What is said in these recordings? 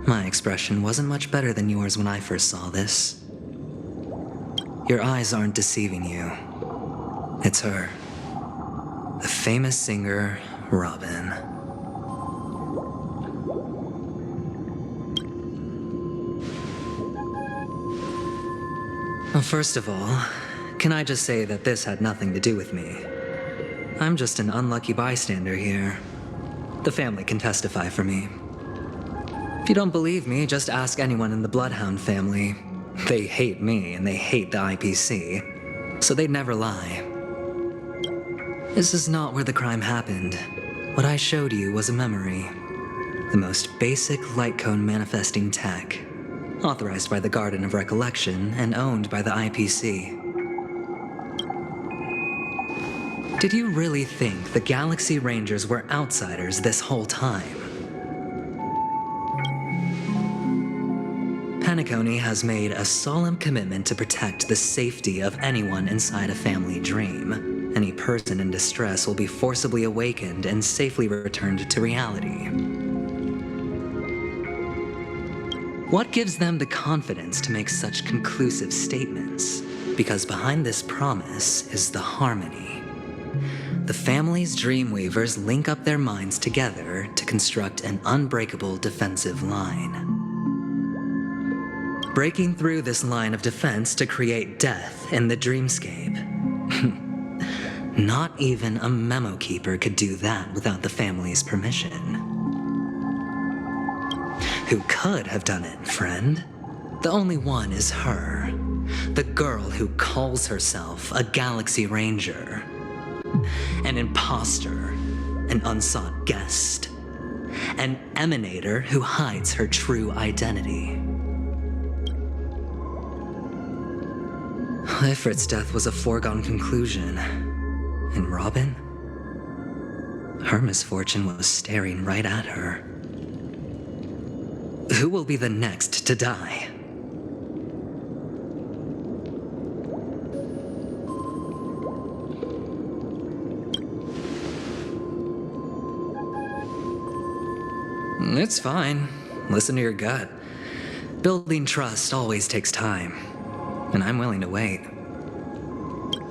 My expression wasn't much better than yours when I first saw this. Your eyes aren't deceiving you. It's her. The famous singer, Robin. Well, first of all, can I just say that this had nothing to do with me? I'm just an unlucky bystander here. The family can testify for me. If you don't believe me, just ask anyone in the Bloodhound family. They hate me and they hate the IPC, so they'd never lie. This is not where the crime happened. What I showed you was a memory. The most basic light cone manifesting tech, authorized by the Garden of Recollection and owned by the IPC. Did you really think the Galaxy Rangers were outsiders this whole time? Penacony has made a solemn commitment to protect the safety of anyone inside a family dream. Any person in distress will be forcibly awakened and safely returned to reality. What gives them the confidence to make such conclusive statements? Because behind this promise is the harmony. The family's Dreamweavers link up their minds together to construct an unbreakable defensive line. Breaking through this line of defense to create death in the dreamscape. Not even a memo keeper could do that without the family's permission. Who could have done it, friend? The only one is her. The girl who calls herself a Galaxy Ranger. An imposter, an unsought guest, an emanator who hides her true identity. Ifrit's death was a foregone conclusion. And Robin? Her misfortune was staring right at her. Who will be the next to die? It's fine. Listen to your gut. Building trust always takes time, and I'm willing to wait.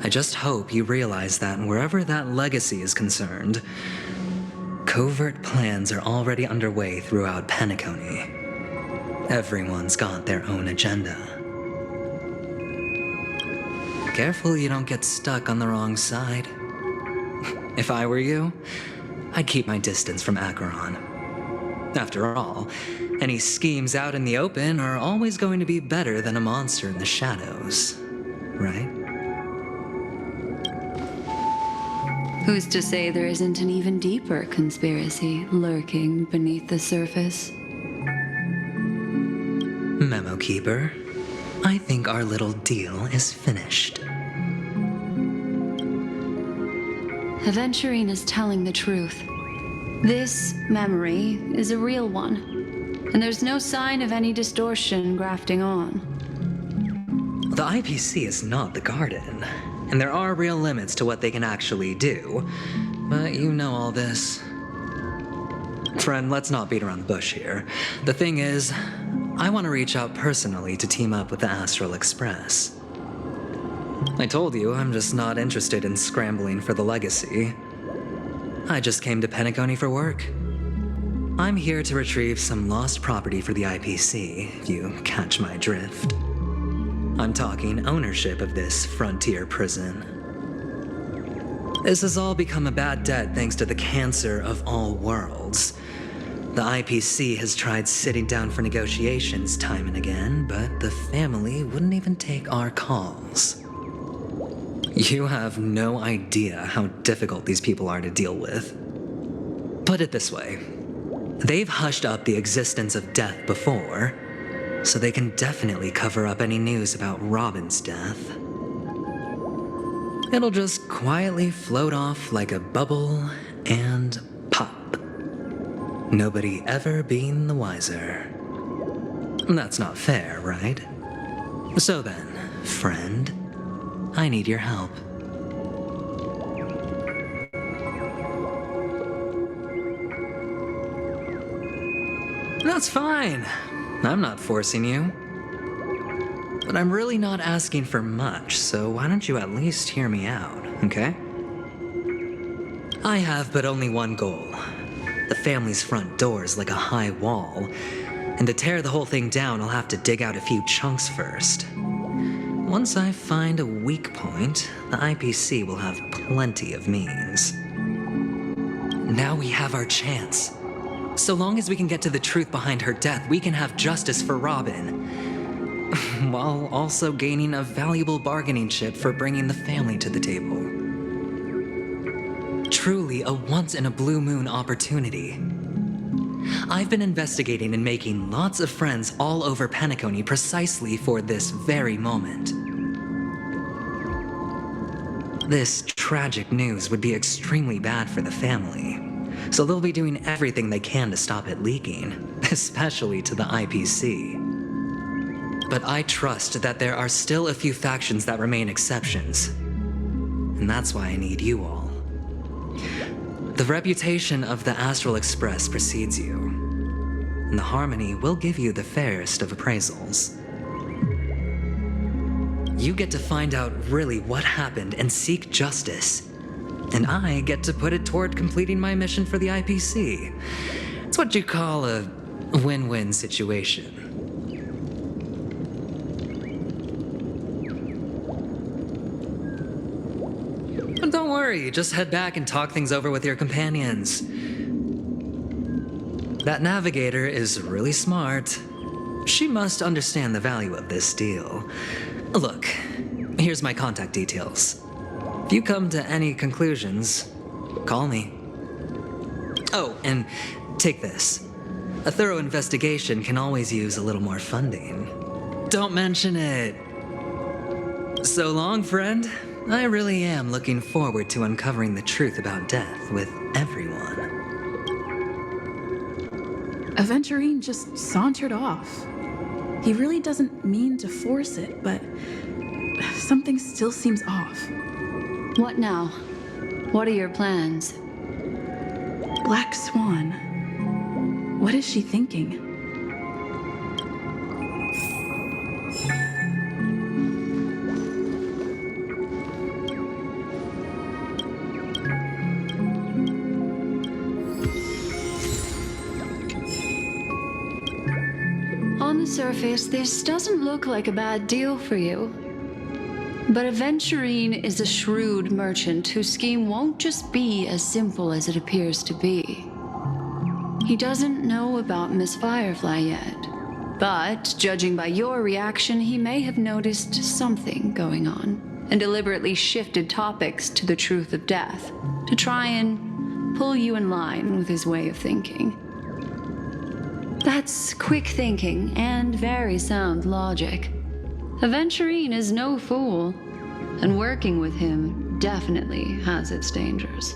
I just hope you realize that wherever that legacy is concerned, covert plans are already underway throughout Penacony. Everyone's got their own agenda. Careful you don't get stuck on the wrong side. If I were you, I'd keep my distance from Acheron. After all, any schemes out in the open are always going to be better than a monster in the shadows, right? Who's to say there isn't an even deeper conspiracy lurking beneath the surface? Memo Keeper, I think our little deal is finished. Aventurine is telling the truth. This memory is a real one, and there's no sign of any distortion grafting on. The IPC is not the Garden, and there are real limits to what they can actually do, but you know all this. Friend, let's not beat around the bush here. The thing is, I want to reach out personally to team up with the Astral Express. I told you I'm just not interested in scrambling for the legacy. I just came to Penacony for work. I'm here to retrieve some lost property for the IPC, if you catch my drift. I'm talking ownership of this frontier prison. This has all become a bad debt thanks to the cancer of all worlds. The IPC has tried sitting down for negotiations time and again, but the family wouldn't even take our calls. You have no idea how difficult these people are to deal with. Put it this way. They've hushed up the existence of death before, so they can definitely cover up any news about Robin's death. It'll just quietly float off like a bubble and pop. Nobody ever being the wiser. That's not fair, right? So then, friend, I need your help. That's fine. I'm not forcing you. But I'm really not asking for much, so why don't you at least hear me out, okay? I have but only one goal. The family's front door is like a high wall, and to tear the whole thing down, I'll have to dig out a few chunks first. Once I find a weak point, the IPC will have plenty of means. Now we have our chance. So long as we can get to the truth behind her death, we can have justice for Robin, while also gaining a valuable bargaining chip for bringing the family to the table. Truly a once-in-a-blue-moon opportunity. I've been investigating and making lots of friends all over Penacony precisely for this very moment. This tragic news would be extremely bad for the family, so they'll be doing everything they can to stop it leaking, especially to the IPC. But I trust that there are still a few factions that remain exceptions, and that's why I need you all. The reputation of the Astral Express precedes you, and the Harmony will give you the fairest of appraisals. You get to find out really what happened and seek justice, and I get to put it toward completing my mission for the IPC. It's what you call a win-win situation. But don't worry, just head back and talk things over with your companions. That navigator is really smart. She must understand the value of this deal. Look, here's my contact details. If you come to any conclusions, call me. Oh, and take this. A thorough investigation can always use a little more funding. Don't mention it. So long, friend. I really am looking forward to uncovering the truth about death with everyone. Aventurine just sauntered off. He really doesn't mean to force it, but something still seems off. What now? What are your plans? Black Swan. What is she thinking? On the surface, this doesn't look like a bad deal for you. But Aventurine is a shrewd merchant whose scheme won't just be as simple as it appears to be. He doesn't know about Miss Firefly yet, but judging by your reaction, he may have noticed something going on and deliberately shifted topics to the truth of death to try and pull you in line with his way of thinking. That's quick thinking and very sound logic. Aventurine is no fool, and working with him definitely has its dangers.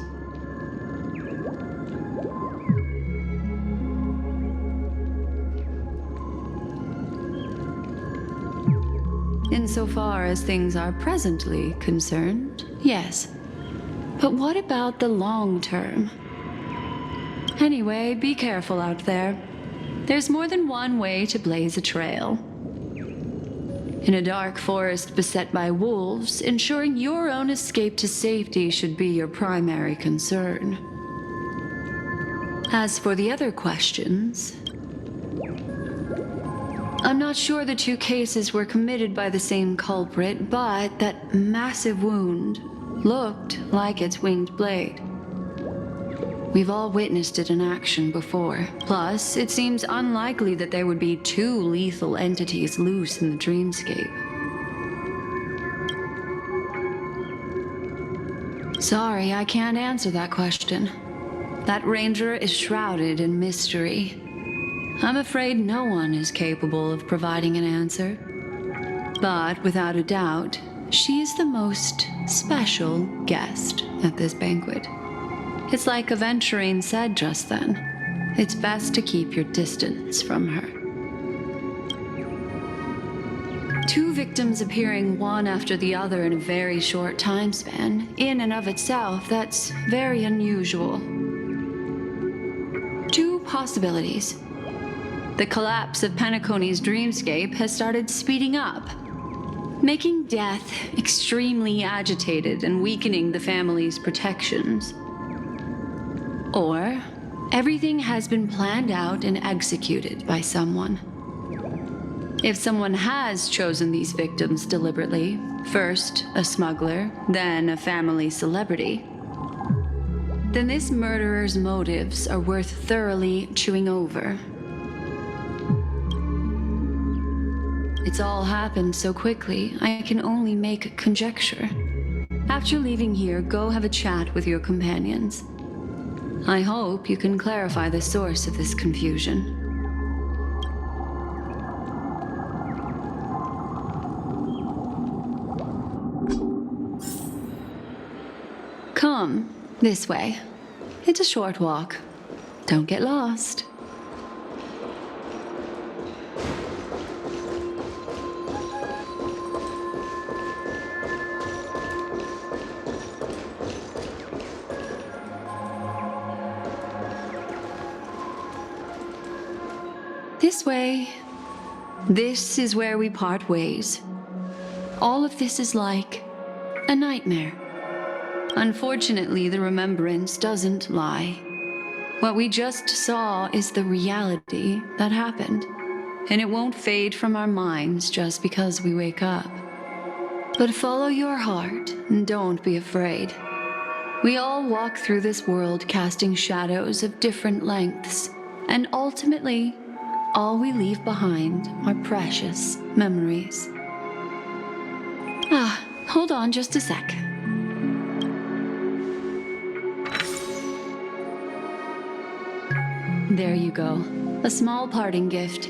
Insofar as things are presently concerned, yes. But what about the long term? Anyway, be careful out there. There's more than one way to blaze a trail. In a dark forest beset by wolves, ensuring your own escape to safety should be your primary concern. As for the other questions, I'm not sure the two cases were committed by the same culprit, but that massive wound looked like its winged blade. We've all witnessed it in action before. Plus, it seems unlikely that there would be two lethal entities loose in the dreamscape. Sorry, I can't answer that question. That ranger is shrouded in mystery. I'm afraid no one is capable of providing an answer. But without a doubt, she is the most special guest at this banquet. It's like Aventurine said just then. It's best to keep your distance from her. Two victims appearing one after the other in a very short time span, in and of itself, that's very unusual. Two possibilities. The collapse of Penacony's dreamscape has started speeding up, making death extremely agitated and weakening the family's protections. Or everything has been planned out and executed by someone. If someone has chosen these victims deliberately, first a smuggler, then a family celebrity, then this murderer's motives are worth thoroughly chewing over. It's all happened so quickly, I can only make conjecture. After leaving here, go have a chat with your companions. I hope you can clarify the source of this confusion. Come, this way. It's a short walk. Don't get lost. This way. This is where we part ways. All of this is like a nightmare. Unfortunately, the remembrance doesn't lie. What we just saw is the reality that happened, and it won't fade from our minds just because we wake up. But follow your heart and don't be afraid. We all walk through this world casting shadows of different lengths, and ultimately, all we leave behind are precious memories. Hold on just a sec. There you go. A small parting gift.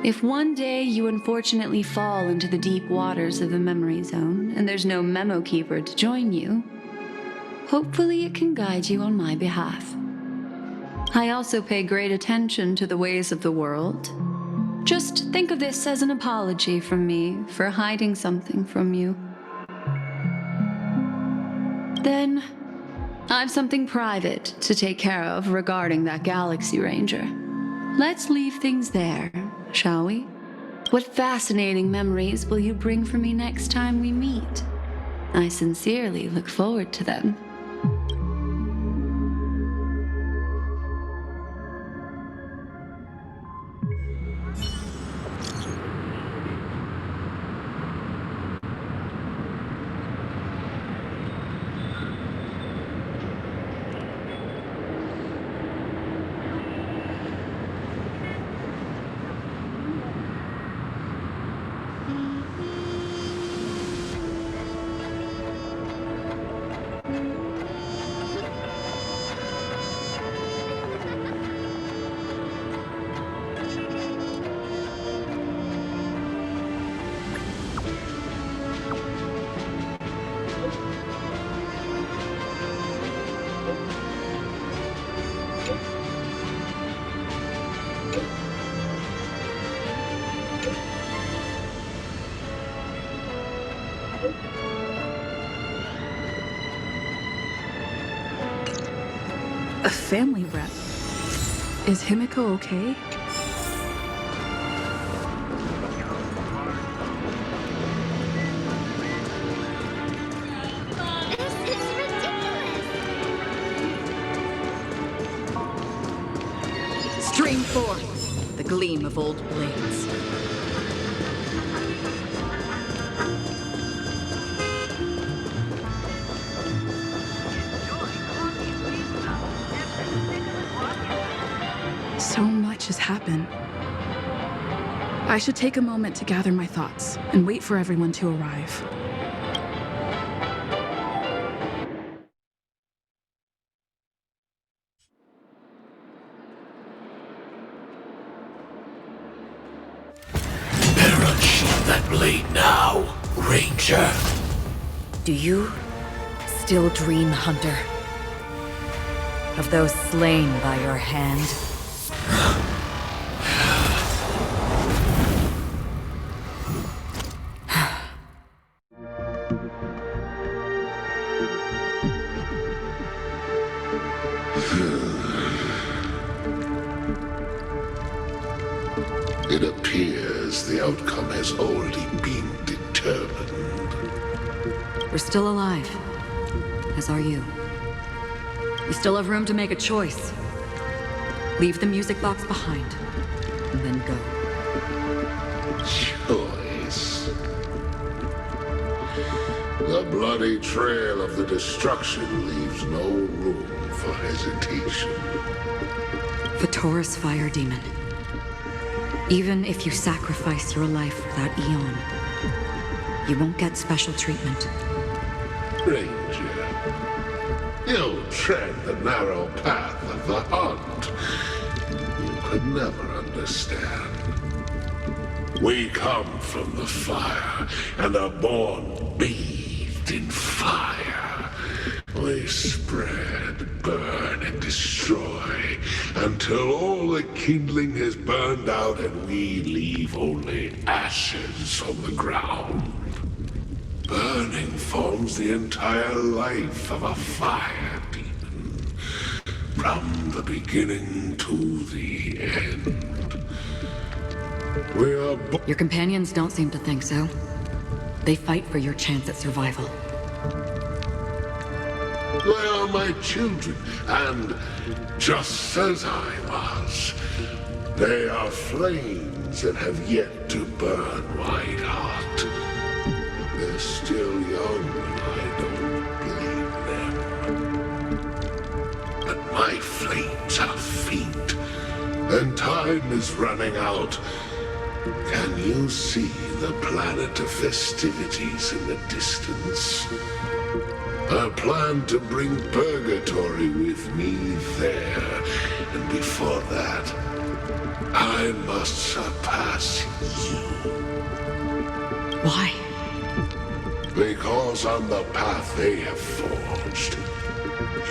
If one day you unfortunately fall into the deep waters of the memory zone and there's no memo keeper to join you, hopefully it can guide you on my behalf. I also pay great attention to the ways of the world. Just think of this as an apology from me for hiding something from you. Then, I've something private to take care of regarding that Galaxy Ranger. Let's leave things there, shall we? What fascinating memories will you bring for me next time we meet? I sincerely look forward to them. A family rep. Is Himiko okay? This is ridiculous! Stream forth the gleam of old blades. So much has happened. I should take a moment to gather my thoughts and wait for everyone to arrive. Better unsheath that blade now, Ranger. Do you still dream, Hunter? Of those slain by your hand? It appears the outcome has already been determined. We're still alive, as are you. We still have room to make a choice. Leave the music box behind, and then go. Choice. The bloody trail of the destruction leaves no room for hesitation. Vatora's fire demon. Even if you sacrifice your life for that eon, you won't get special treatment. Ranger, you tread the narrow path of the hunt. You could never understand. We come from the fire and are born bathed in fire. We spread, burn, and destroy until all the kindling has burned out and we leave only ashes on the ground. Burning forms the entire life of a fire demon, from the beginning to the end. We are Your companions don't seem to think so. They fight for your chance at survival. They are my children, and just as I was, they are flames that have yet to burn white hot. They're still young, and I don't blame them. But my flames are faint, and time is running out. Can you see the planet of festivities in the distance? I plan to bring purgatory with me there, and before that, I must surpass you. Why? Because on the path they have forged,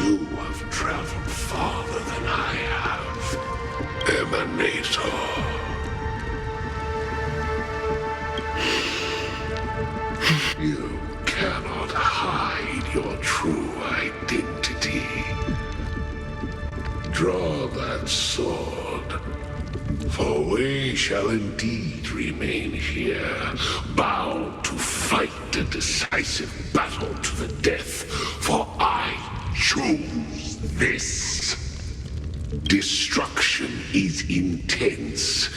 you have traveled farther than I have. Emanator. You cannot hide your true identity. Draw that sword, for we shall indeed remain here, bound to fight a decisive battle to the death, for I choose this. Destruction is intense,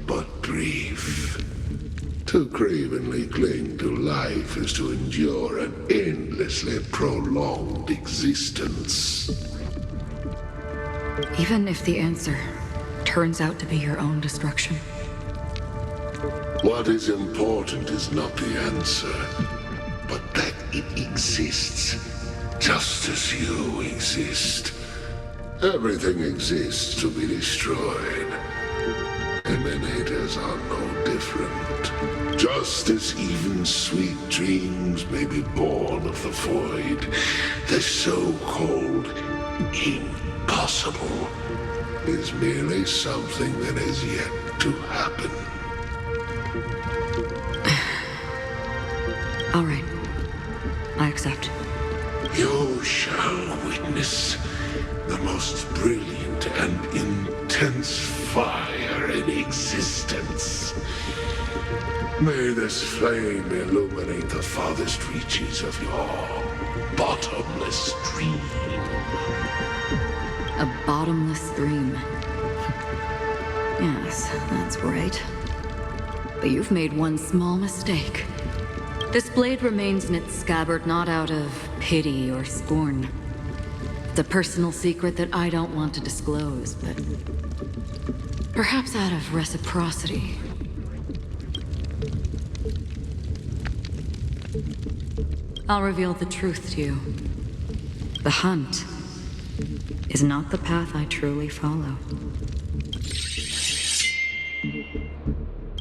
but brief. To cravenly cling to life is to endure an endlessly prolonged existence. Even if the answer turns out to be your own destruction. What is important is not the answer, but that it exists, just as you exist. Everything exists to be destroyed. Emanators are no different. Just as even sweet dreams may be born of the void, the so-called impossible is merely something that has yet to happen. All right. I accept. You shall witness the most brilliant and intense fire in existence. May this flame illuminate the farthest reaches of your bottomless dream. A bottomless dream. Yes, that's right. But you've made one small mistake. This blade remains in its scabbard not out of pity or scorn. It's a personal secret that I don't want to disclose, but perhaps out of reciprocity. I'll reveal the truth to you. The hunt is not the path I truly follow.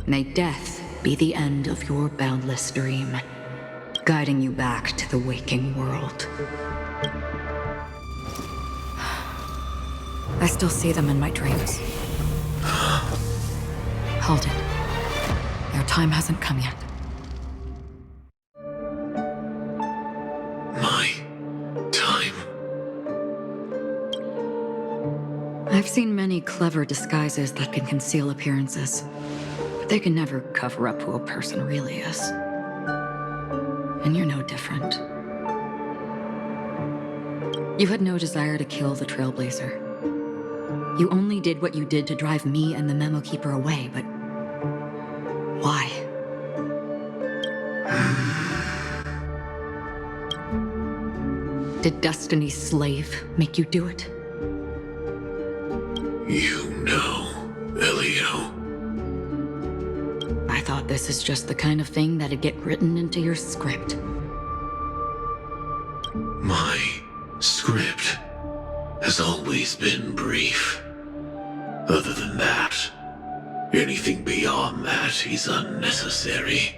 May death be the end of your boundless dream, guiding you back to the waking world. I still see them in my dreams. Hold it. Their time hasn't come yet. My time. I've seen many clever disguises that can conceal appearances, but they can never cover up who a person really is. And you're no different. You had no desire to kill the Trailblazer. You only did what you did to drive me and the Memo Keeper away, but why? Did Destiny's slave make you do it? You know, Elio. I thought this is just the kind of thing that'd get written into your script. My script has always been brief. Other than that, anything beyond that is unnecessary.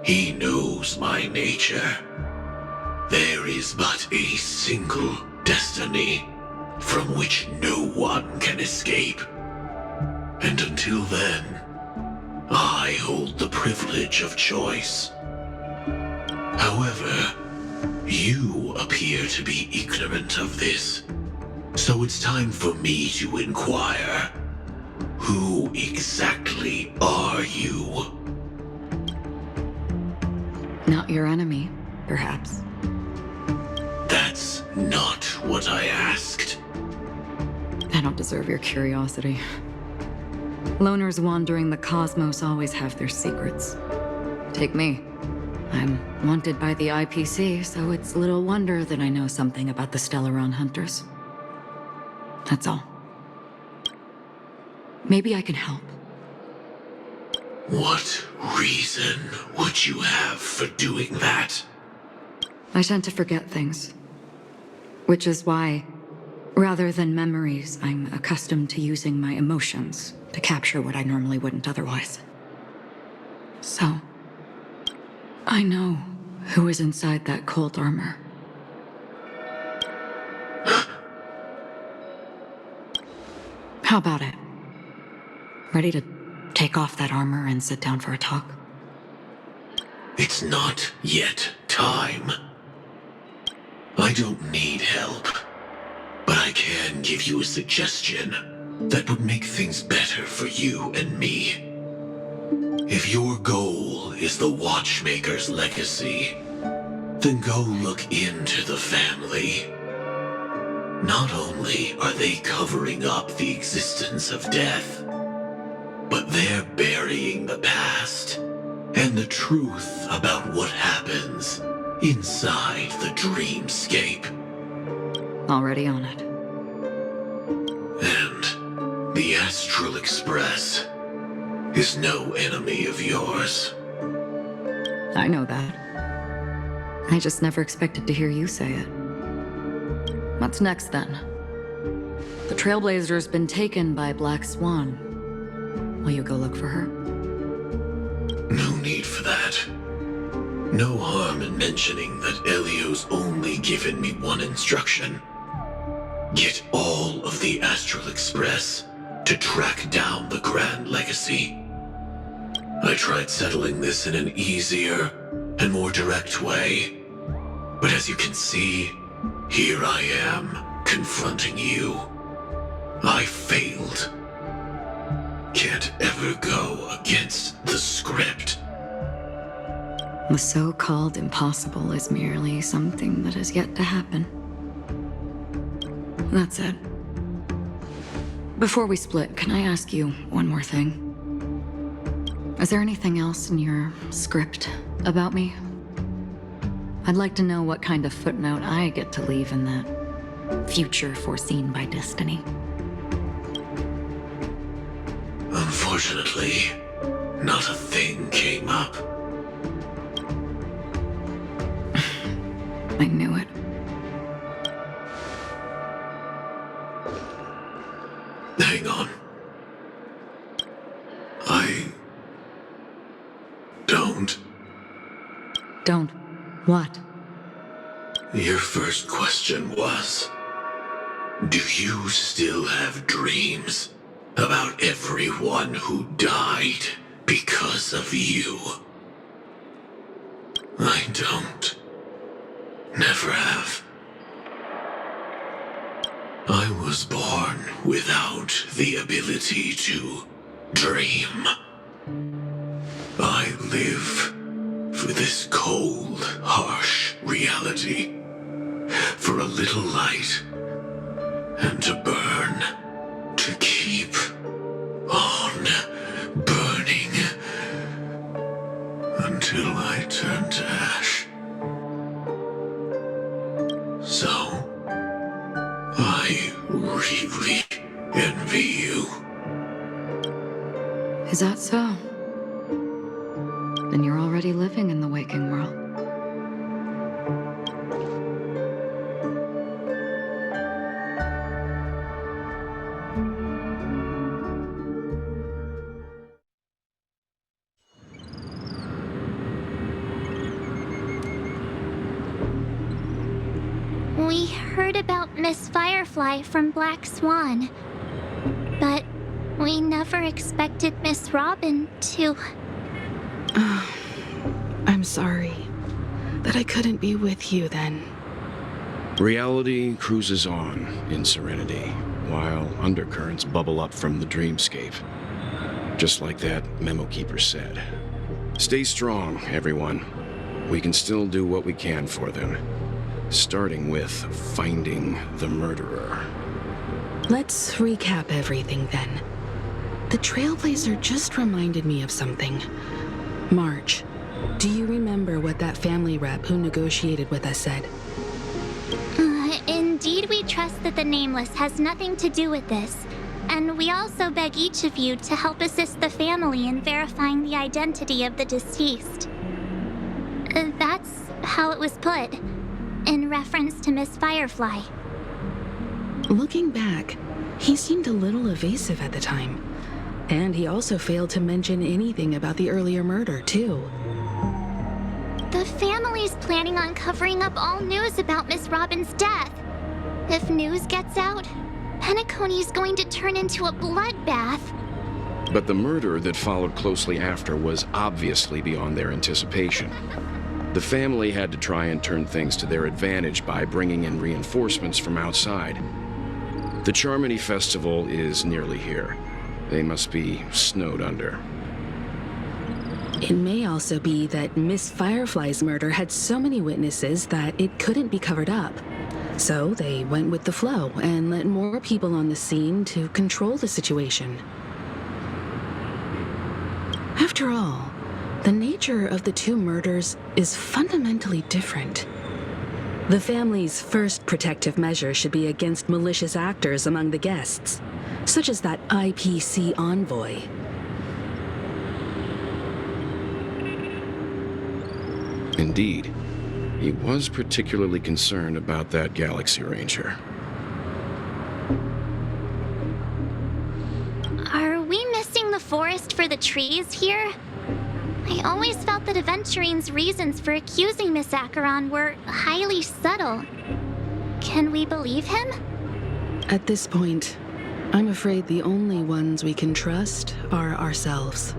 He knows my nature. There is but a single destiny from which no one can escape. And until then, I hold the privilege of choice. However, you appear to be ignorant of this, so it's time for me to inquire. Who exactly are you? Not your enemy, perhaps. That's not what I asked. I don't deserve your curiosity. Loners wandering the cosmos always have their secrets. Take me. I'm wanted by the IPC, so it's little wonder that I know something about the Stellaron Hunters. That's all. Maybe I can help. What reason would you have for doing that? I tend to forget things. Which is why, rather than memories, I'm accustomed to using my emotions to capture what I normally wouldn't otherwise. So, I know who is inside that cold armor. How about it? Ready to take off that armor and sit down for a talk? It's not yet time. I don't need help, but I can give you a suggestion that would make things better for you and me. If your goal is the Watchmaker's legacy, then go look into the family. Not only are they covering up the existence of death, but they're burying the past and the truth about what happens inside the dreamscape. Already on it. And the Astral Express is no enemy of yours. I know that. I just never expected to hear you say it. What's next, then? The Trailblazer's been taken by Black Swan. Will you go look for her? No need for that. No harm in mentioning that Elio's only given me one instruction. Get all of the Astral Express to track down the Grand Legacy. I tried settling this in an easier and more direct way, but as you can see, here I am, confronting you. I failed. Can't ever go against the script. The so-called impossible is merely something that has yet to happen. That's it. Before we split, can I ask you one more thing? Is there anything else in your script about me? I'd like to know what kind of footnote I get to leave in that future foreseen by destiny. Unfortunately, not a thing came up. I knew it. Hang on. I don't. Don't. What? Your first question was, do you still have dreams about everyone who died because of you? I don't. Never have. I was born without the ability to dream. I live for this cold, harsh reality, for a little light, and to burn, to keep on burning, until I turn to ash. So, I really envy you. Is that so? Then you're already living in the waking world. We heard about Miss Firefly from Black Swan, but we never expected Miss Robin to... I'm sorry that I couldn't be with you then. Reality cruises on in serenity, while undercurrents bubble up from the dreamscape. Just like that memo keeper said. Stay strong, everyone. We can still do what we can for them. Starting with finding the murderer. Let's recap everything then. The Trailblazer just reminded me of something. March, do you remember what that family rep who negotiated with us said? Indeed, we trust that the Nameless has nothing to do with this, and we also beg each of you to help assist the family in verifying the identity of the deceased. That's how it was put, in reference to Miss Firefly. Looking back, he seemed a little evasive at the time. And he also failed to mention anything about the earlier murder, too. The family's planning on covering up all news about Miss Robin's death. If news gets out, Penacony's going to turn into a bloodbath. But the murder that followed closely after was obviously beyond their anticipation. The family had to try and turn things to their advantage by bringing in reinforcements from outside. The Charmony Festival is nearly here. They must be snowed under. It may also be that Miss Firefly's murder had so many witnesses that it couldn't be covered up. So they went with the flow and let more people on the scene to control the situation. After all, the nature of the two murders is fundamentally different. The family's first protective measure should be against malicious actors among the guests, such as that IPC envoy. Indeed, he was particularly concerned about that Galaxy Ranger. Are we missing the forest for the trees here? I always felt that Aventurine's reasons for accusing Miss Acheron were highly subtle. Can we believe him? At this point, I'm afraid the only ones we can trust are ourselves.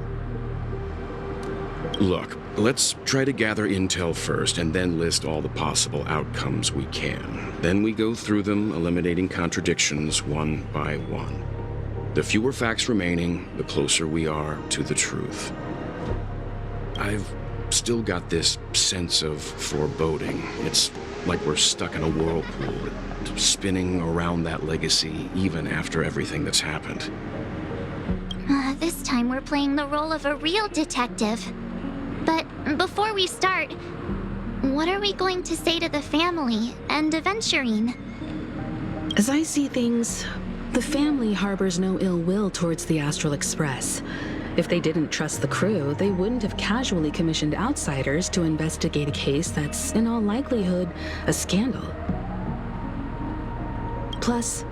Look, let's try to gather intel first and then list all the possible outcomes we can. Then we go through them, eliminating contradictions one by one. The fewer facts remaining, the closer we are to the truth. I've still got this sense of foreboding. It's like we're stuck in a whirlpool, spinning around that legacy even after everything that's happened. This time we're playing the role of a real detective. But before we start, what are we going to say to the family and Aventurine? As I see things, the family harbors no ill will towards the Astral Express. If they didn't trust the crew, they wouldn't have casually commissioned outsiders to investigate a case that's, in all likelihood, a scandal. Plus,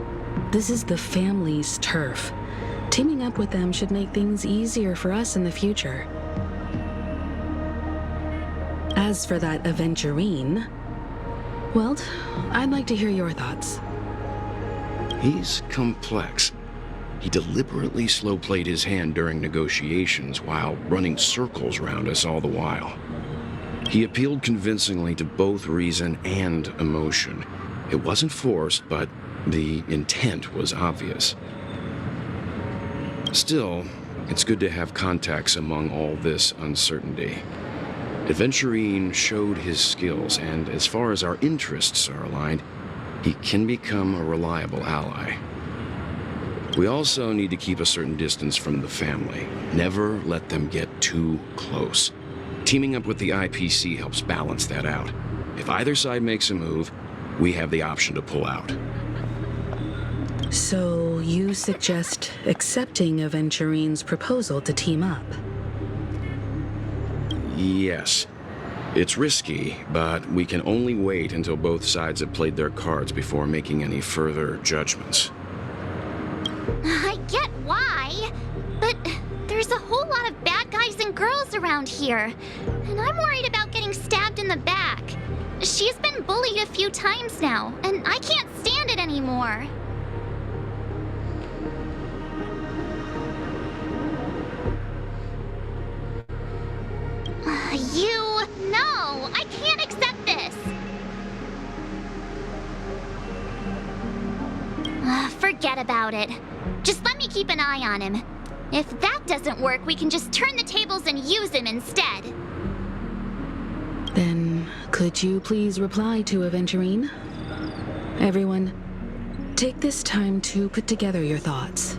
this is the family's turf. Teaming up with them should make things easier for us in the future. As for that Aventurine, well, I'd like to hear your thoughts. He's complex. He deliberately slow-played his hand during negotiations while running circles around us all the while. He appealed convincingly to both reason and emotion. It wasn't forced, but The intent was obvious. Still, it's good to have contacts among all this uncertainty. Adventurine showed his skills, and as far as our interests are aligned, he can become a reliable ally. We also need to keep a certain distance from the family. Never let them get too close. Teaming up with the IPC helps balance that out. If either side makes a move, we have the option to pull out. So you suggest accepting Aventurine's proposal to team up? Yes. It's risky, but we can only wait until both sides have played their cards before making any further judgments. I get why, but there's a whole lot of bad guys and girls around here, and I'm worried about getting stabbed in the back. She's been bullied a few times now, and I can't stand it anymore. No, I can't accept this. Forget about it. Just let me keep an eye on him. If that doesn't work, we can just turn the tables and use him instead. Then, could you please reply to Aventurine? Everyone, take this time to put together your thoughts.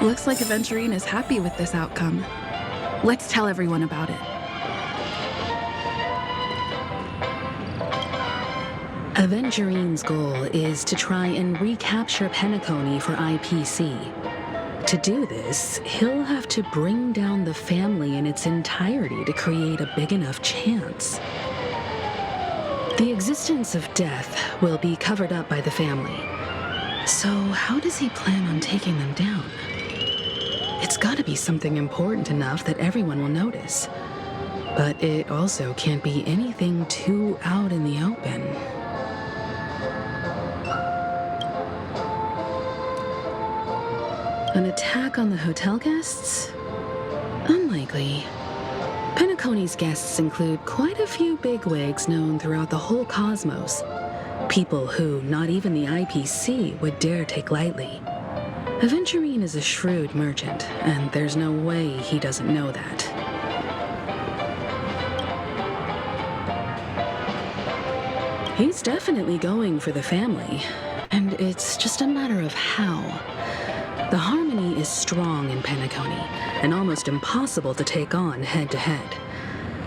Looks like Aventurine is happy with this outcome. Let's tell everyone about it. Aventurine's goal is to try and recapture penacony for IPC. To do this, he'll have to bring down the family in its entirety to create a big enough chance. The existence of death will be covered up by the family. So how does he plan on taking them down? It's gotta be something important enough that everyone will notice. But it also can't be anything too out in the open. An attack on the hotel guests? Unlikely. Penacony's guests include quite a few bigwigs known throughout the whole cosmos. People who not even the IPC would dare take lightly. Aventurine is a shrewd merchant, and there's no way he doesn't know that. He's definitely going for the family, and it's just a matter of how. The harmony is strong in Penacony, and almost impossible to take on head-to-head.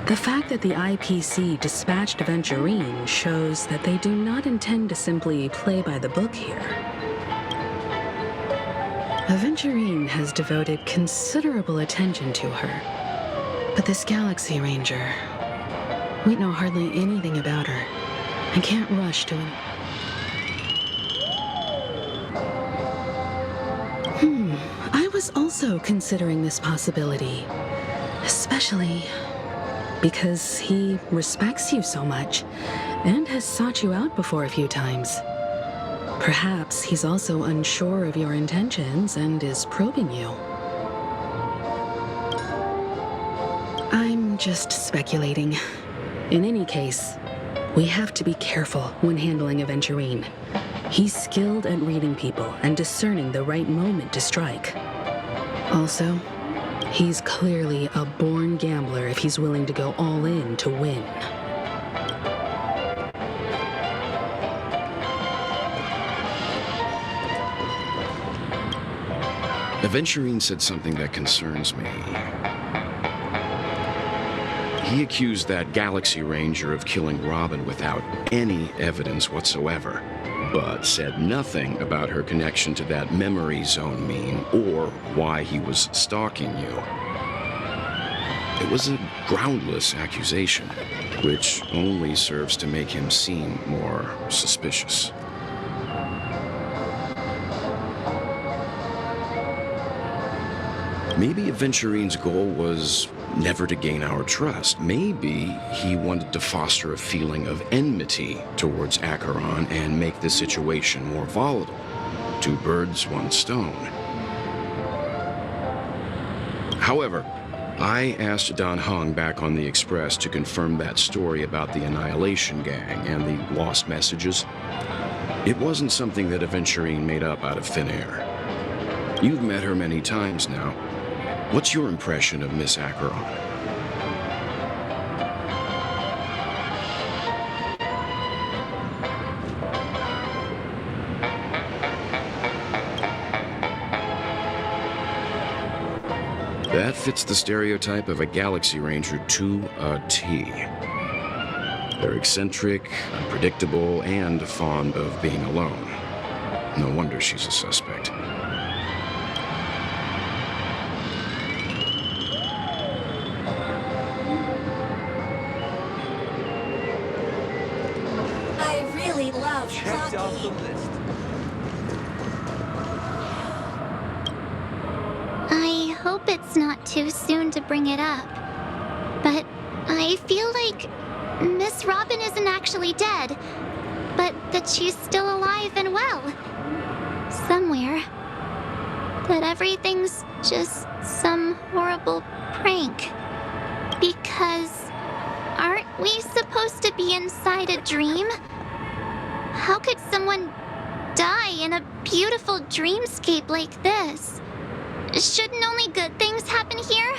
The fact that the IPC dispatched Aventurine shows that they do not intend to simply play by the book here. Aventurine has devoted considerable attention to her. But this Galaxy Ranger, we know hardly anything about her and can't rush to it. I was also considering this possibility, especially because he respects you so much and has sought you out before a few times. Perhaps he's also unsure of your intentions and is probing you. I'm just speculating. In any case, we have to be careful when handling Aventurine. He's skilled at reading people and discerning the right moment to strike. Also, he's clearly a born gambler if he's willing to go all in to win. Aventurine said something that concerns me. He accused that Galaxy Ranger of killing Robin without any evidence whatsoever, but said nothing about her connection to that memory zone meme or why he was stalking you. It was a groundless accusation, which only serves to make him seem more suspicious. Maybe Aventurine's goal was never to gain our trust. Maybe he wanted to foster a feeling of enmity towards Acheron and make the situation more volatile. Two birds, one stone. However, I asked Don Hung back on the Express to confirm that story about the Annihilation Gang and the lost messages. It wasn't something that Aventurine made up out of thin air. You've met her many times now. What's your impression of Miss Acheron? That fits the stereotype of a Galaxy Ranger to a T. They're eccentric, unpredictable, and fond of being alone. No wonder she's a suspect. I really love Checked off the list. I hope it's not too soon to bring it up, but I feel like Miss Robin isn't actually dead, but that she's still alive and well. Somewhere. That everything's just some horrible prank. Because aren't we supposed to be inside a dream? How could someone die in a beautiful dreamscape like this? Shouldn't only good things happen here?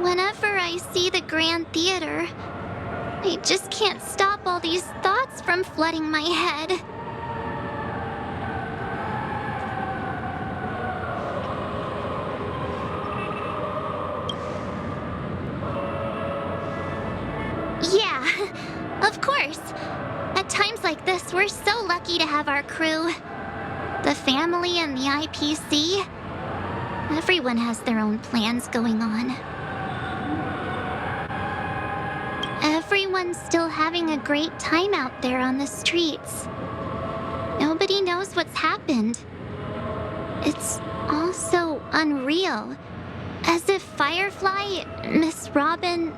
Whenever I see the Grand Theater, I just can't stop all these thoughts from flooding my head. Yeah, of course. At times like this, we're so lucky to have our crew. The family and the IPC. Everyone has their own plans going on. Everyone's still having a great time out there on the streets. Nobody knows what's happened. It's all so unreal. As if Firefly, Miss Robin,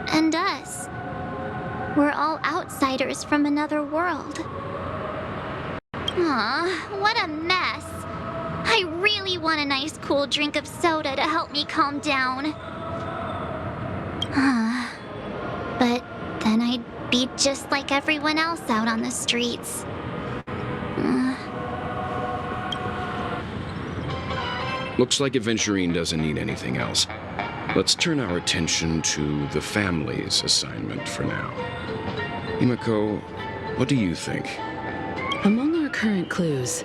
and us were all outsiders from another world. Aw, what a mess. I really want a nice cool drink of soda to help me calm down. But then I'd be just like everyone else out on the streets. Looks like Aventurine doesn't need anything else. Let's turn our attention to the family's assignment for now. Himiko, what do you think? Among our current clues,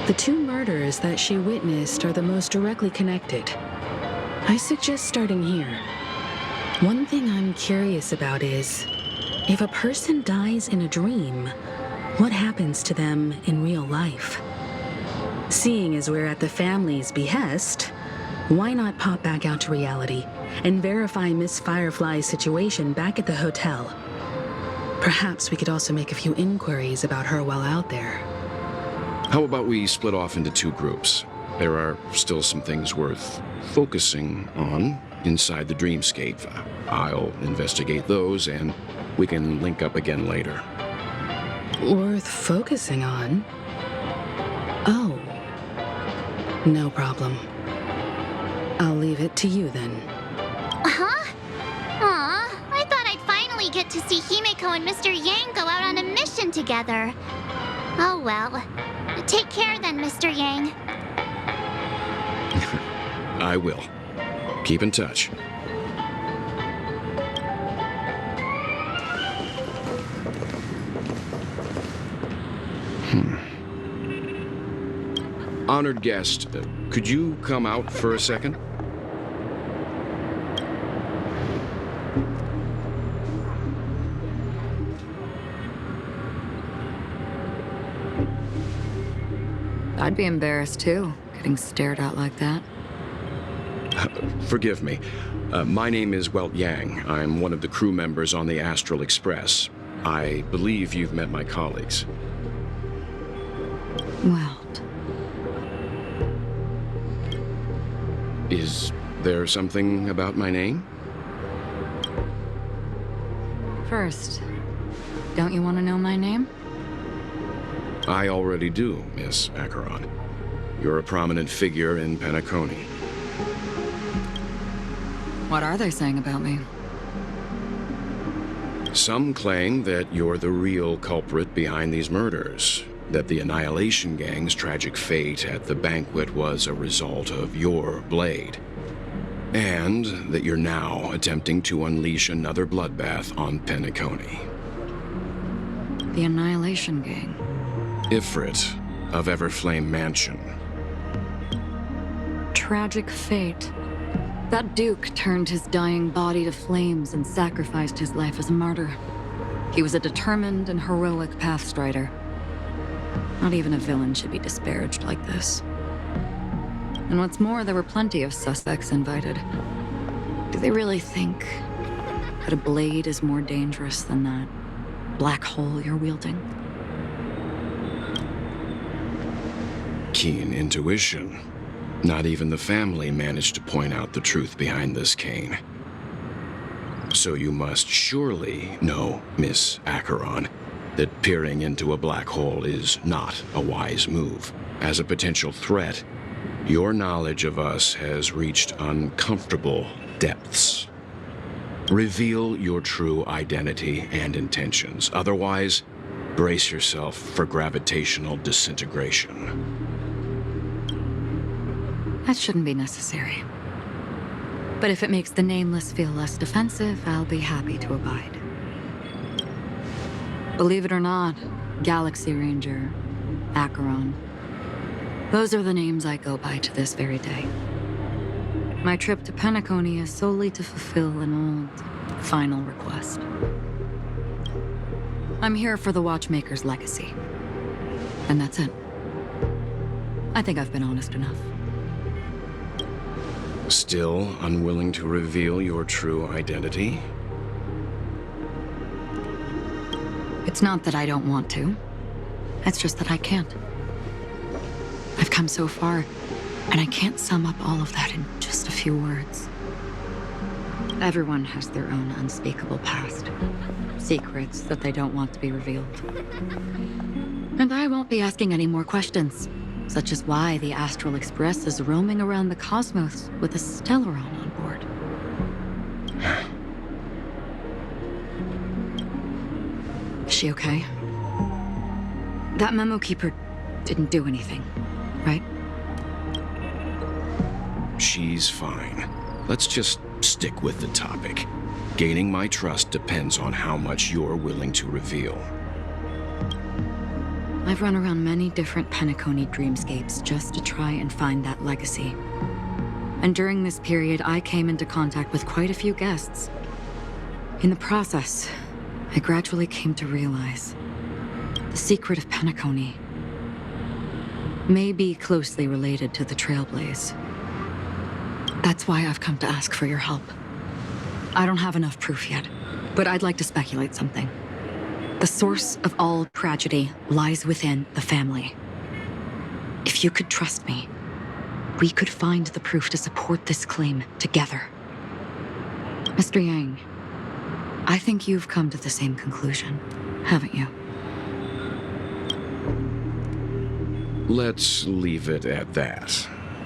the two murders that she witnessed are the most directly connected. I suggest starting here. One thing I'm curious about is, if a person dies in a dream, what happens to them in real life? Seeing as we're at the family's behest, why not pop back out to reality and verify Miss Firefly's situation back at the hotel? Perhaps we could also make a few inquiries about her while out there. How about we split off into two groups? There are still some things worth focusing on inside the dreamscape. I'll investigate those, and we can link up again later. Worth focusing on? Oh. No problem. I'll leave it to you then. Huh? Aw, I thought I'd finally get to see Himiko and Mr. Yang go out on a mission together. Oh well. Take care then, Mr. Yang. I will. Keep in touch. Honored guest, could you come out for a second? I'd be embarrassed too, getting stared at like that. Forgive me. My name is Welt Yang. I'm one of the crew members on the Astral Express. I believe you've met my colleagues. Welt. Is there something about my name? First, don't you want to know my name? I already do, Miss Acheron. You're a prominent figure in Penacony. What are they saying about me? Some claim that you're the real culprit behind these murders, that the Annihilation Gang's tragic fate at the banquet was a result of your blade, and that you're now attempting to unleash another bloodbath on Penacony. The Annihilation Gang. Ifrit of Everflame Mansion. Tragic fate. That Duke turned his dying body to flames and sacrificed his life as a martyr. He was a determined and heroic pathstrider. Not even a villain should be disparaged like this. And what's more, there were plenty of suspects invited. Do they really think that a blade is more dangerous than that black hole you're wielding? Keen intuition. Not even the family managed to point out the truth behind this cane. So you must surely know, Miss Acheron, that peering into a black hole is not a wise move. As a potential threat, your knowledge of us has reached uncomfortable depths. Reveal your true identity and intentions. Otherwise, brace yourself for gravitational disintegration. That shouldn't be necessary. But if it makes the Nameless feel less defensive, I'll be happy to abide. Believe it or not, Galaxy Ranger, Acheron, those are the names I go by to this very day. My trip to Penacony is solely to fulfill an old, final request. I'm here for the Watchmaker's legacy. And that's it. I think I've been honest enough. Still unwilling to reveal your true identity? It's not that I don't want to. It's just that I can't. I've come so far, and I can't sum up all of that in just a few words. Everyone has their own unspeakable past. Secrets that they don't want to be revealed. And I won't be asking any more questions. Such as why the Astral Express is roaming around the cosmos with a Stellaron on board. Is she okay? That memo keeper didn't do anything, right? She's fine. Let's just stick with the topic. Gaining my trust depends on how much you're willing to reveal. I've run around many different Penacony dreamscapes just to try and find that legacy. And during this period, I came into contact with quite a few guests. In the process, I gradually came to realize the secret of Penacony may be closely related to the Trailblaze. That's why I've come to ask for your help. I don't have enough proof yet, but I'd like to speculate something. The source of all tragedy lies within the family. If you could trust me, we could find the proof to support this claim together. Mr. Yang, I think you've come to the same conclusion, haven't you? Let's leave it at that.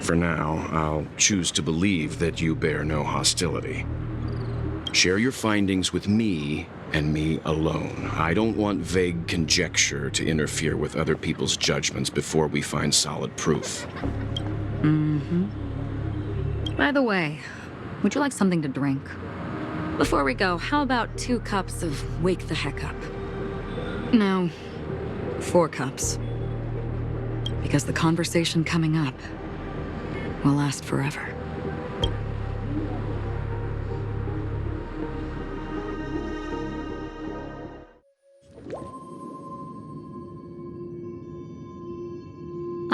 For now, I'll choose to believe that you bear no hostility. Share your findings with me and me alone. I don't want vague conjecture to interfere with other people's judgments before we find solid proof. By the way, would you like something to drink? Before we go, how about 2 cups of Wake the Heck Up? No, 4 cups. Because the conversation coming up will last forever.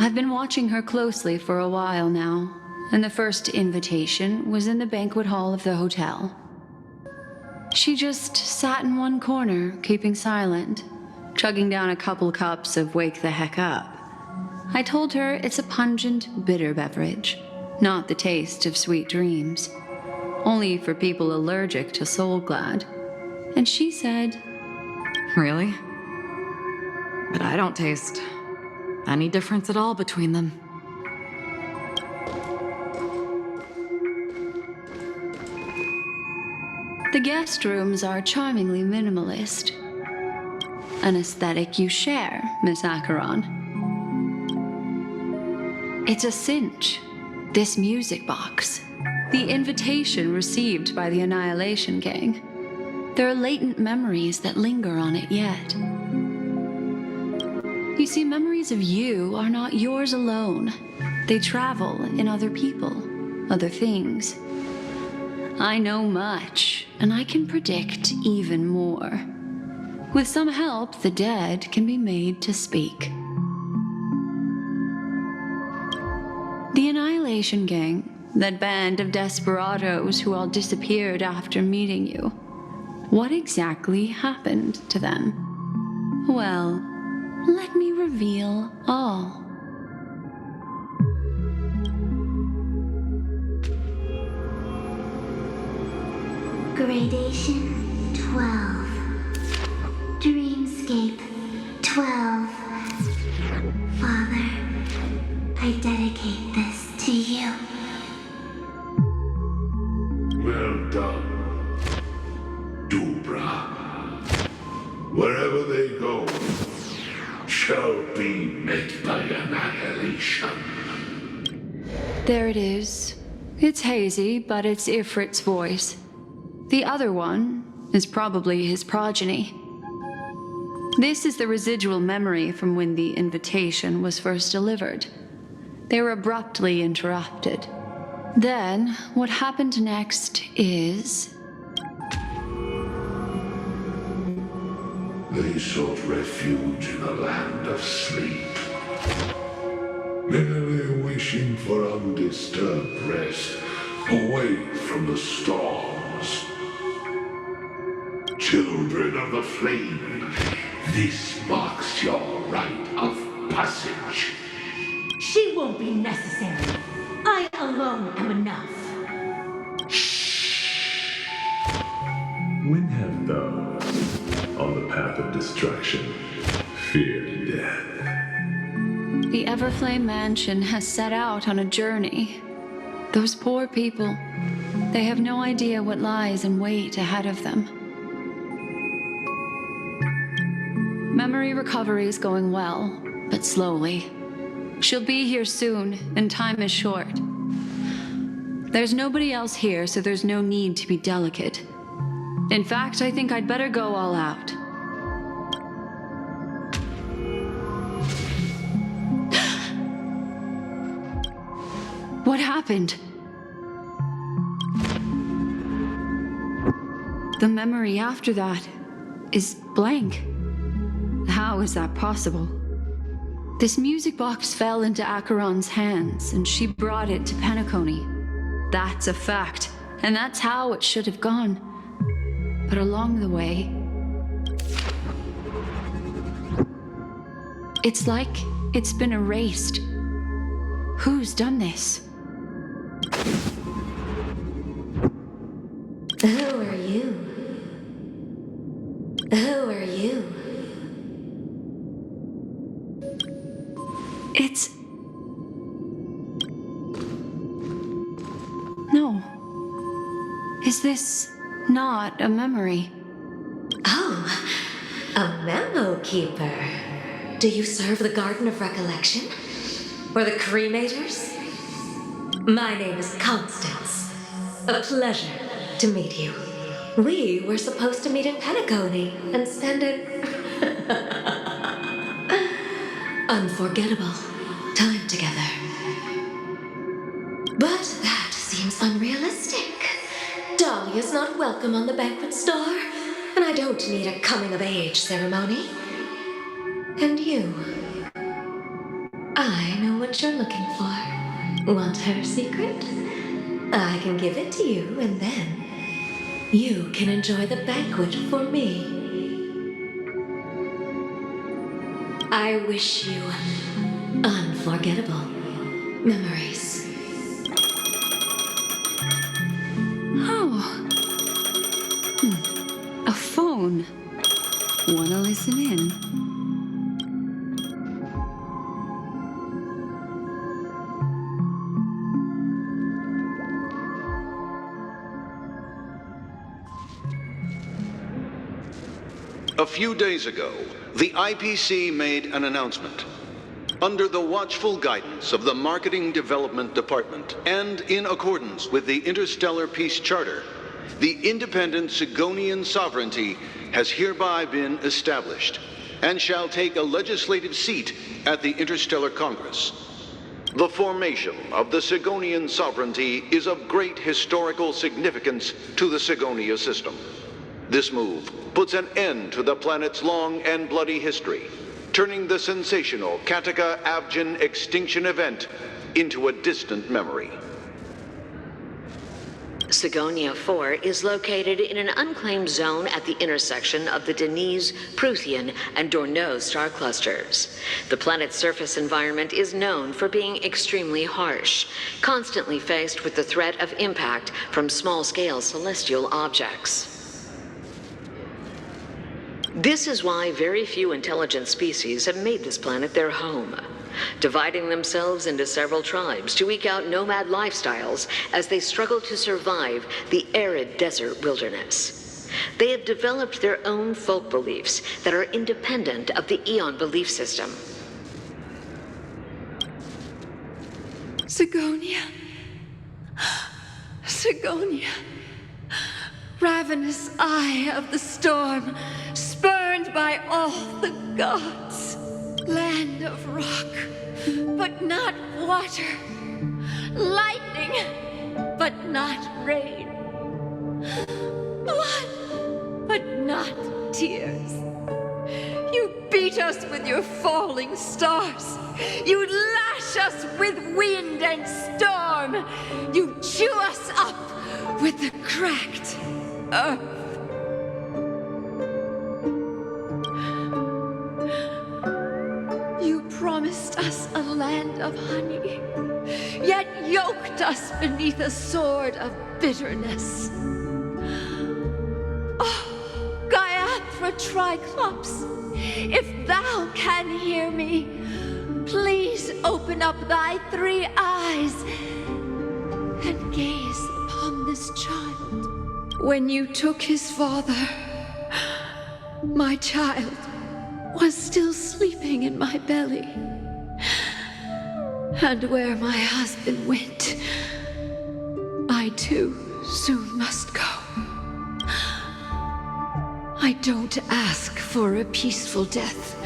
I've been watching her closely for a while now, and the first invitation was in the banquet hall of the hotel. She just sat in one corner, keeping silent, chugging down a couple cups of Wake the Heck Up. I told her it's a pungent, bitter beverage, not the taste of sweet dreams, only for people allergic to Soul Glad. And she said, Really? But I don't taste any difference at all between them. the guest rooms are charmingly minimalist. An aesthetic you share, Miss Acheron. It's a cinch, this music box. The invitation received by the Annihilation Gang. There are latent memories that linger on it yet. You see, memories of you are not yours alone. They travel in other people, other things. I know much, and I can predict even more. With some help, the dead can be made to speak. The Annihilation Gang, that band of desperados who all disappeared after meeting you. What exactly happened to them? Well, let me reveal all. Gradation 12. Dreamscape 12. Father, I dedicate this to you. Well done, Dubra. Wherever they go, shall be met by annihilation. There it is. It's hazy, but it's Ifrit's voice. The other one is probably his progeny. This is the residual memory from when the invitation was first delivered. They were abruptly interrupted. Then, what happened next is... They sought refuge in a land of sleep, merely wishing for undisturbed rest away from the storms. Children of the flame, this marks your rite of passage. She won't be necessary. I alone am enough. When have those on the path of destruction feared death? The Everflame Mansion has set out on a journey. Those poor people, they have no idea what lies in wait ahead of them. Memory recovery is going well, but slowly. She'll be here soon, and time is short. There's nobody else here, so there's no need to be delicate. In fact, I think I'd better go all out. What happened? The memory after that is blank. How is that possible? This music box fell into Acheron's hands, and she brought it to penacony. That's a fact, and that's how it should have gone. But along the way, it's like it's been erased. Who's done this? Who are you? Who are you? It's... No. Is this not a memory? Oh, a memo keeper. Do you serve the Garden of Recollection? Or the Cremators? My name is Constance. A pleasure to meet you. We were supposed to meet in Penacony and spend an unforgettable time together. But that seems unrealistic. Dolly is not welcome on the banquet star, and I don't need a coming-of-age ceremony. And you? I know what you're looking for. Want her secret? I can give it to you, and then you can enjoy the banquet for me. I wish you unforgettable memories. Oh. A phone. Wanna listen in? A few days ago, the IPC made an announcement. Under the watchful guidance of the Marketing Development Department, and in accordance with the Interstellar Peace Charter, the independent Sigonian sovereignty has hereby been established, and shall take a legislative seat at the Interstellar Congress. The formation of the Sigonian sovereignty is of great historical significance to the Sigonia system. This move puts an end to the planet's long and bloody history, turning the sensational Kataka-Avgin extinction event into a distant memory. Sigonia 4 is located in an unclaimed zone at the intersection of the Denise, Prothean, and Dorneau star clusters. The planet's surface environment is known for being extremely harsh, constantly faced with the threat of impact from small-scale celestial objects. This is why very few intelligent species have made this planet their home, dividing themselves into several tribes to eke out nomad lifestyles as they struggle to survive the arid desert wilderness. They have developed their own folk beliefs that are independent of the Eon belief system. Sigonia. Sigonia. Ravenous eye of the storm, spurned by all the gods. Land of rock, but not water. Lightning, but not rain. Blood, but not tears. You beat us with your falling stars. You lash us with wind and storm. You chew us up with the cracked earth. You promised us a land of honey, yet yoked us beneath a sword of bitterness. Oh, Gaiathra Triclops, if thou can hear me, please open up thy three eyes and gaze upon this child. When you took his father, my child was still sleeping in my belly. And where my husband went, I too soon must go. I don't ask for a peaceful death,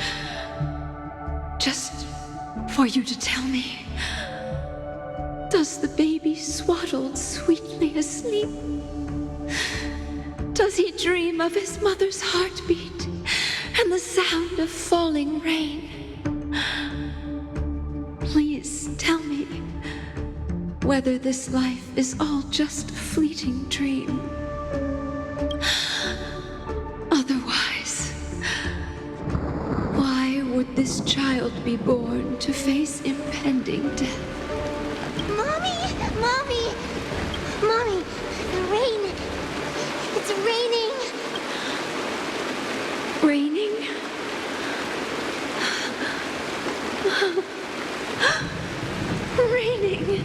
just for you to tell me, does the baby swaddled sweetly asleep? Does he dream of his mother's heartbeat and the sound of falling rain? Please tell me whether this life is all just a fleeting dream. Otherwise, why would this child be born to face impending death? Mommy! Mommy! Mommy! The rain! It's raining! Raining? Raining!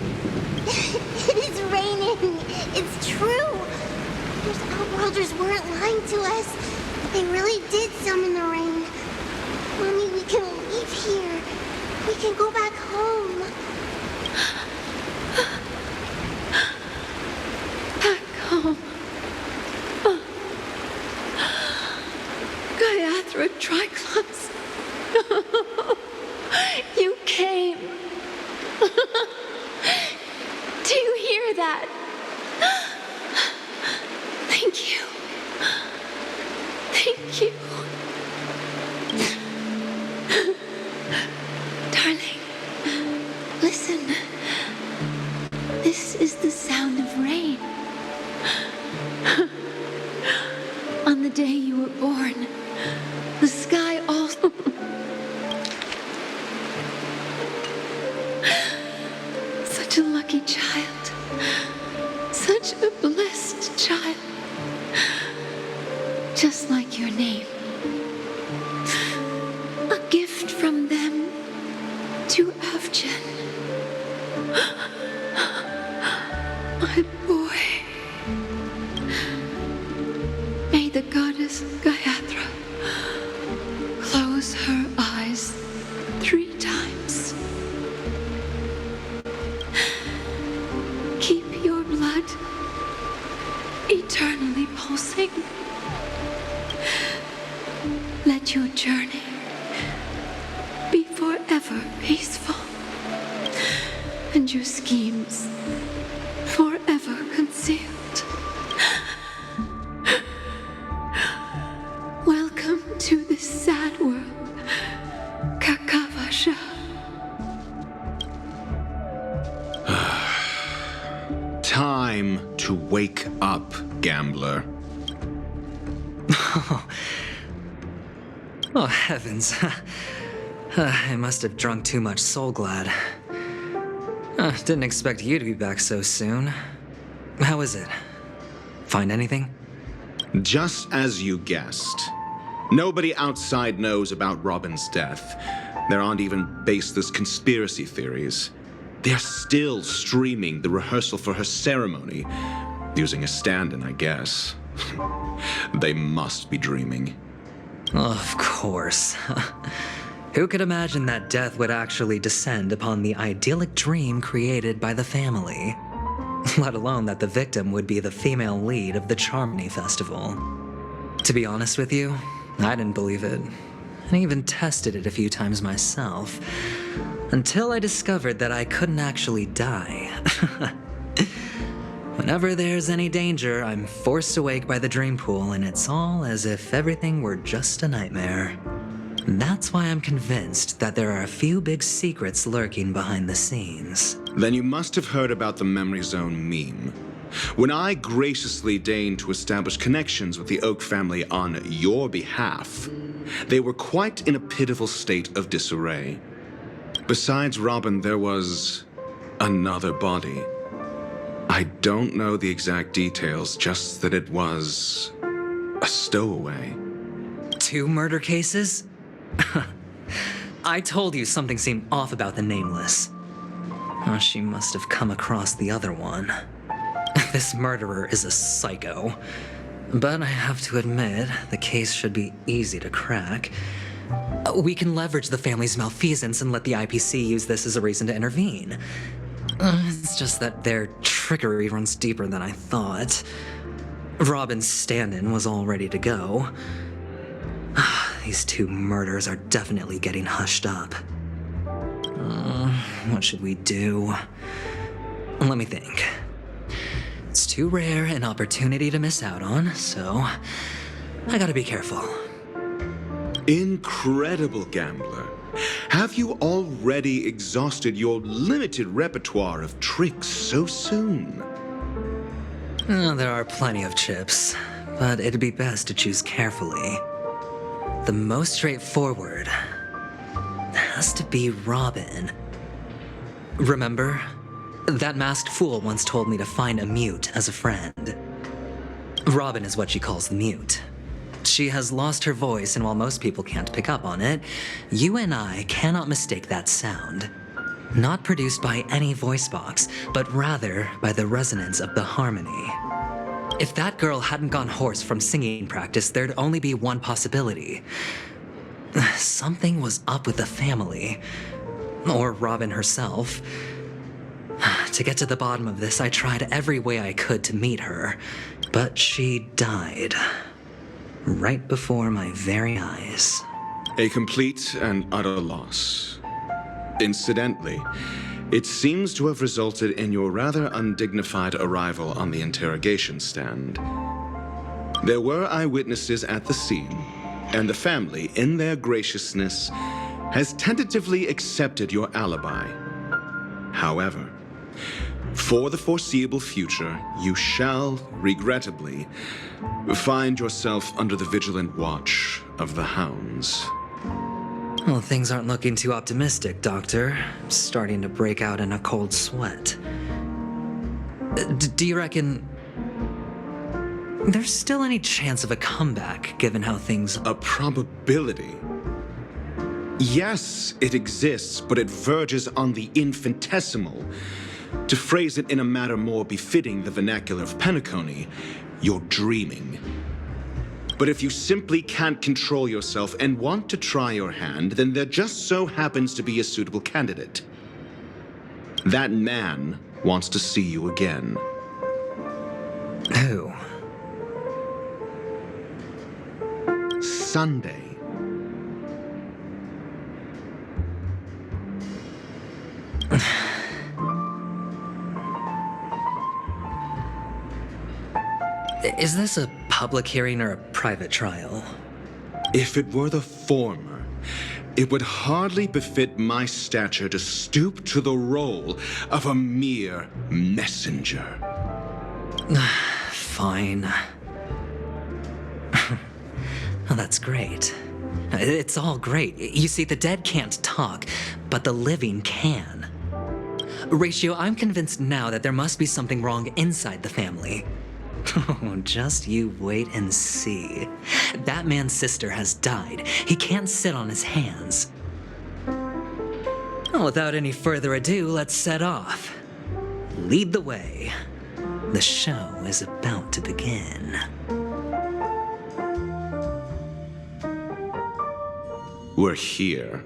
It's raining! It's true! Those outworlders weren't lying to us. They really did summon the rain. Mommy, we can leave here. We can go back home. Back home. Gaiathra Triclops. You came. Do you hear that? Thank you. Thank you. Darling, your name. A gift from them to Avjen. My boy. May the goddess Gayatri close her eyes 3 times. Keep your blood eternally pulsing. Let your journey be forever peaceful, and your schemes forever concealed. Welcome to this sad world, Kakavasha. Time to wake up, gambler. Oh, heavens. I must have drunk too much Soul Glad. Didn't expect you to be back so soon. How is it? Find anything? Just as you guessed. Nobody outside knows about Robin's death. There aren't even baseless conspiracy theories. They're still streaming the rehearsal for her ceremony, using a stand-in, I guess. They must be dreaming. Of course. Who could imagine that death would actually descend upon the idyllic dream created by the family? Let alone that the victim would be the female lead of the Charmony Festival. To be honest with you, I didn't believe it. I even tested it a few times myself, until I discovered that I couldn't actually die. Whenever there's any danger, I'm forced awake by the dream pool, and it's all as if everything were just a nightmare. That's why I'm convinced that there are a few big secrets lurking behind the scenes. Then you must have heard about the Memory Zone meme. When I graciously deigned to establish connections with the Oak family on your behalf, they were quite in a pitiful state of disarray. Besides Robin, there was another body. I don't know the exact details, just that it was a stowaway. 2 murder cases? I told you something seemed off about the Nameless. Oh, she must have come across the other one. This murderer is a psycho. But I have to admit, the case should be easy to crack. We can leverage the family's malfeasance and let the IPC use this as a reason to intervene. It's just that their trickery runs deeper than I thought. Robin's stand-in was all ready to go. These 2 murders are definitely getting hushed up. What should we do? Let me think. It's too rare an opportunity to miss out on, so I gotta be careful. Incredible, gambler. Have you already exhausted your limited repertoire of tricks so soon? There are plenty of chips, but it'd be best to choose carefully. The most straightforward has to be Robin. Remember? That masked fool once told me to find a mute as a friend. Robin is what she calls the mute. She has lost her voice, and while most people can't pick up on it, you and I cannot mistake that sound. Not produced by any voice box, but rather by the resonance of the harmony. If that girl hadn't gone hoarse from singing practice, there'd only be one possibility. Something was up with the family. Or Robin herself. To get to the bottom of this, I tried every way I could to meet her, but she died. Right before my very eyes. A complete and utter loss. Incidentally, it seems to have resulted in your rather undignified arrival on the interrogation stand. There were eyewitnesses at the scene, and the family, in their graciousness, has tentatively accepted your alibi. However, for the foreseeable future, you shall, regrettably, find yourself under the vigilant watch of the hounds. Well, things aren't looking too optimistic, Doctor. I'm starting to break out in a cold sweat. Do you reckon... there's still any chance of a comeback, given how things... A probability? Yes, it exists, but it verges on the infinitesimal. To phrase it in a manner more befitting the vernacular of penacony, you're dreaming. But if you simply can't control yourself and want to try your hand, then there just so happens to be a suitable candidate. That man wants to see you again. Who? Sunday. Is this a public hearing or a private trial? If it were the former, it would hardly befit my stature to stoop to the role of a mere messenger. Fine. Oh, that's great. It's all great. You see, the dead can't talk, but the living can. Ratio, I'm convinced now that there must be something wrong inside the family. Oh, just you wait and see. That man's sister has died. He can't sit on his hands. Well, without any further ado, let's set off. Lead the way. The show is about to begin. We're here.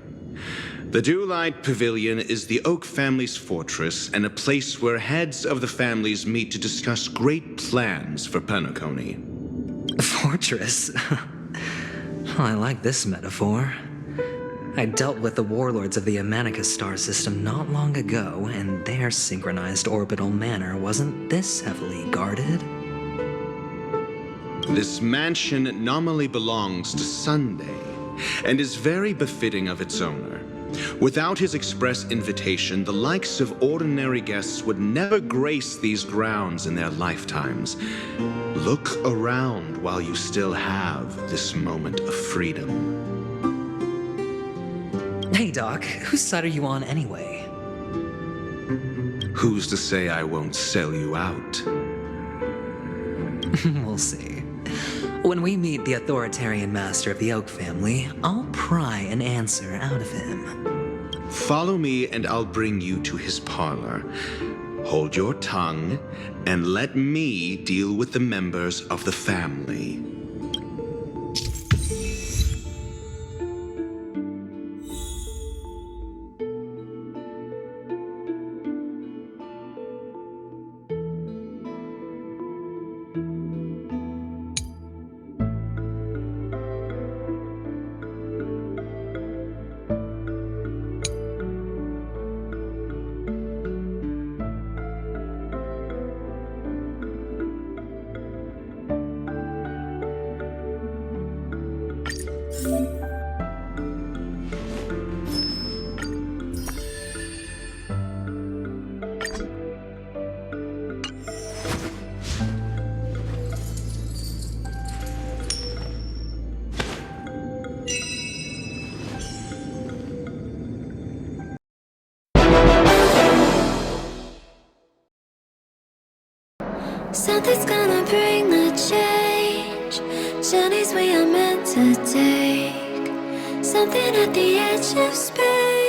The Dewlight Pavilion is the Oak family's fortress and a place where heads of the families meet to discuss great plans for penacony. Fortress? I like this metaphor. I dealt with the warlords of the Amanicus star system not long ago, and their synchronized orbital manor wasn't this heavily guarded. This mansion nominally belongs to Sunday, and is very befitting of its owner. Without his express invitation, the likes of ordinary guests would never grace these grounds in their lifetimes. Look around while you still have this moment of freedom. Hey, Doc, whose side are you on anyway? Who's to say I won't sell you out? We'll see. When we meet the authoritarian master of the Oak family, I'll pry an answer out of him. Follow me and I'll bring you to his parlor. Hold your tongue and let me deal with the members of the family. Something's gonna bring the change. Journeys we are meant to take. Something at the edge of space.